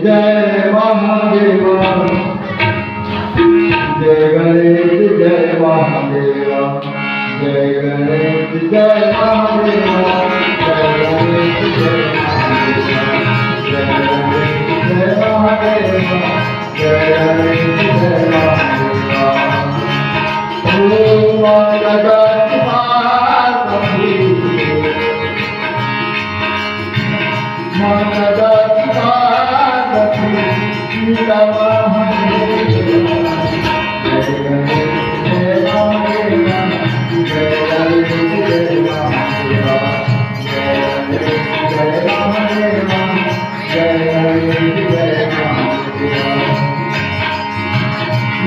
जय महादेव जय गणेश जय महादेव जय गणेश जय महादेव जय गणेश जय महादेव जय गणेश जय महादेव जय गणेश जय महादेव ओम जगत पार्वती जगत पार्वती सीता महादेव जय गणेश जय महादेव जय गणेश जय महादेव जय गणेश जय महादेव जय गणेश जय महादेव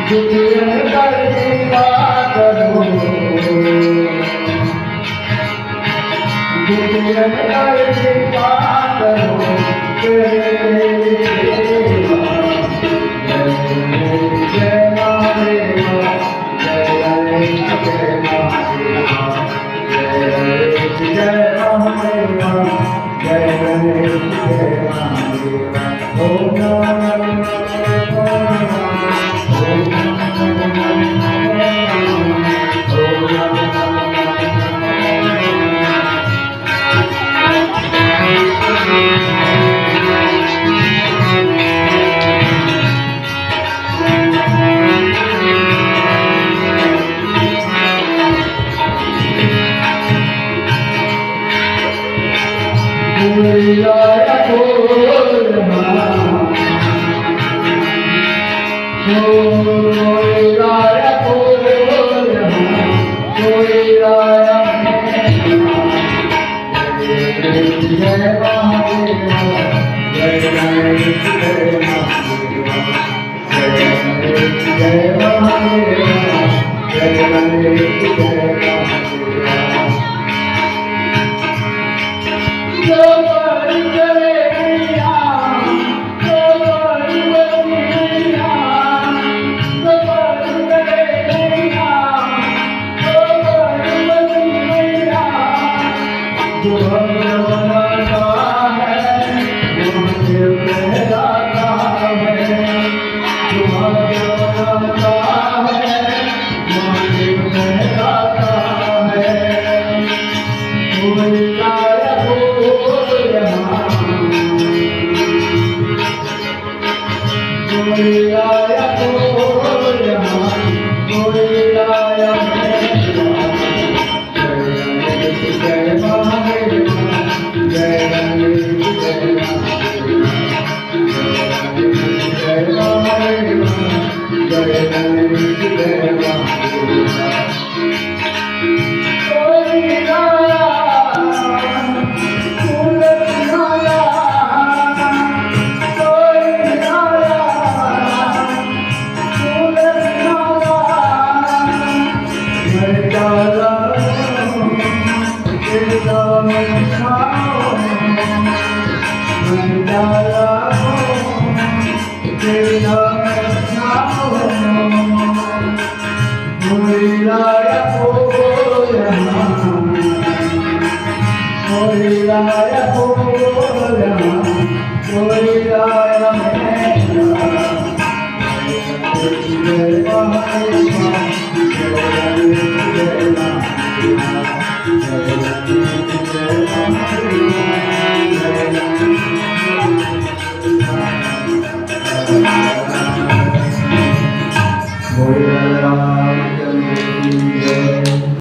दुनिया कर सेवा करो दुनिया कर सेवा करो जय